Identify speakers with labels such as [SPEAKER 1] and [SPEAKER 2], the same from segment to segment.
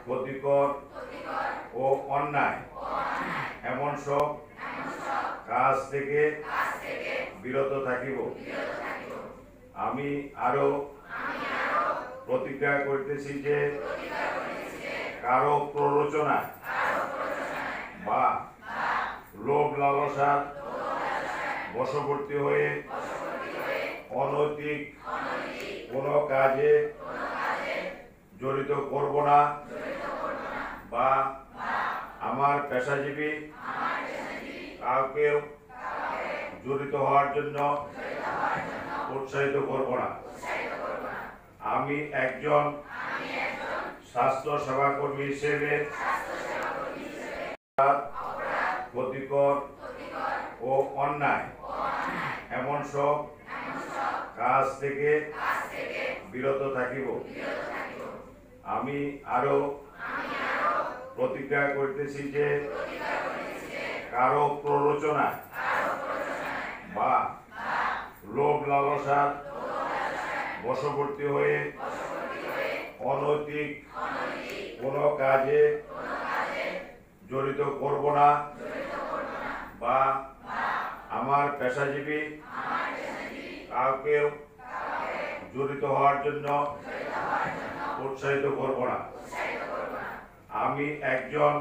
[SPEAKER 1] ক্ষতিকর ও অন্যায় এমন সব কাজ থেকে বিরত থাকিব। আমি আরো প্রতিজ্ঞা করিতেছি যে কারো প্ররোচনায় বা লোভ লালসার বশবর্তী হয়ে অনৈতিক কোনো কাজে জড়িত করব না বা আমার পেশাজীবী কাউকেও জড়িত হওয়ার জন্য উৎসাহিত করব না। আমি একজন স্বাস্থ্য সেবাকর্মী হিসেবে ক্ষতিকর ও অন্যায় এমন সব কাজ থেকে বিরত থাকিব। আমি আরো প্রতিজ্ঞা করিতেছি যে কারো প্ররোচনায় বা লোভ লালসার বশবর্তী হয়ে অনৈতিক কোনো কাজে জড়িত করব না বা আমার পেশাজীবী কাউকেও জড়িত হওয়ার জন্য উৎসাহিত করব না। আমি একজন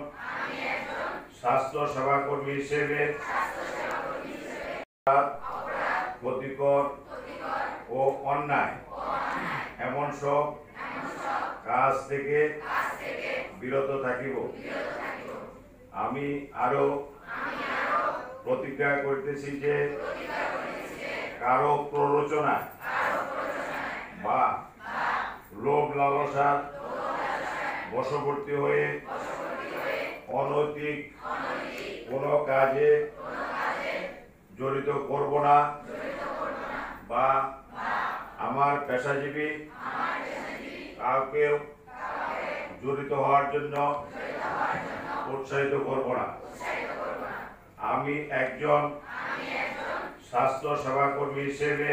[SPEAKER 1] স্বাস্থ্য সেবাকর্মী হিসেবে ক্ষতিকর ও অন্যায় এমন সব কাজ থেকে বিরত থাকিব। আমি আরো প্রতিজ্ঞা করিতেছি যে কারো প্ররোচনায় বা লোভ লালসার বশবর্তী হয়ে অনৈতিক কোনো কাজে জড়িত করব না বা আমার পেশাজীবী কাউকেও জড়িত হওয়ার জন্য উৎসাহিত করব না। আমি একজন স্বাস্থ্য সেবাকর্মী হিসেবে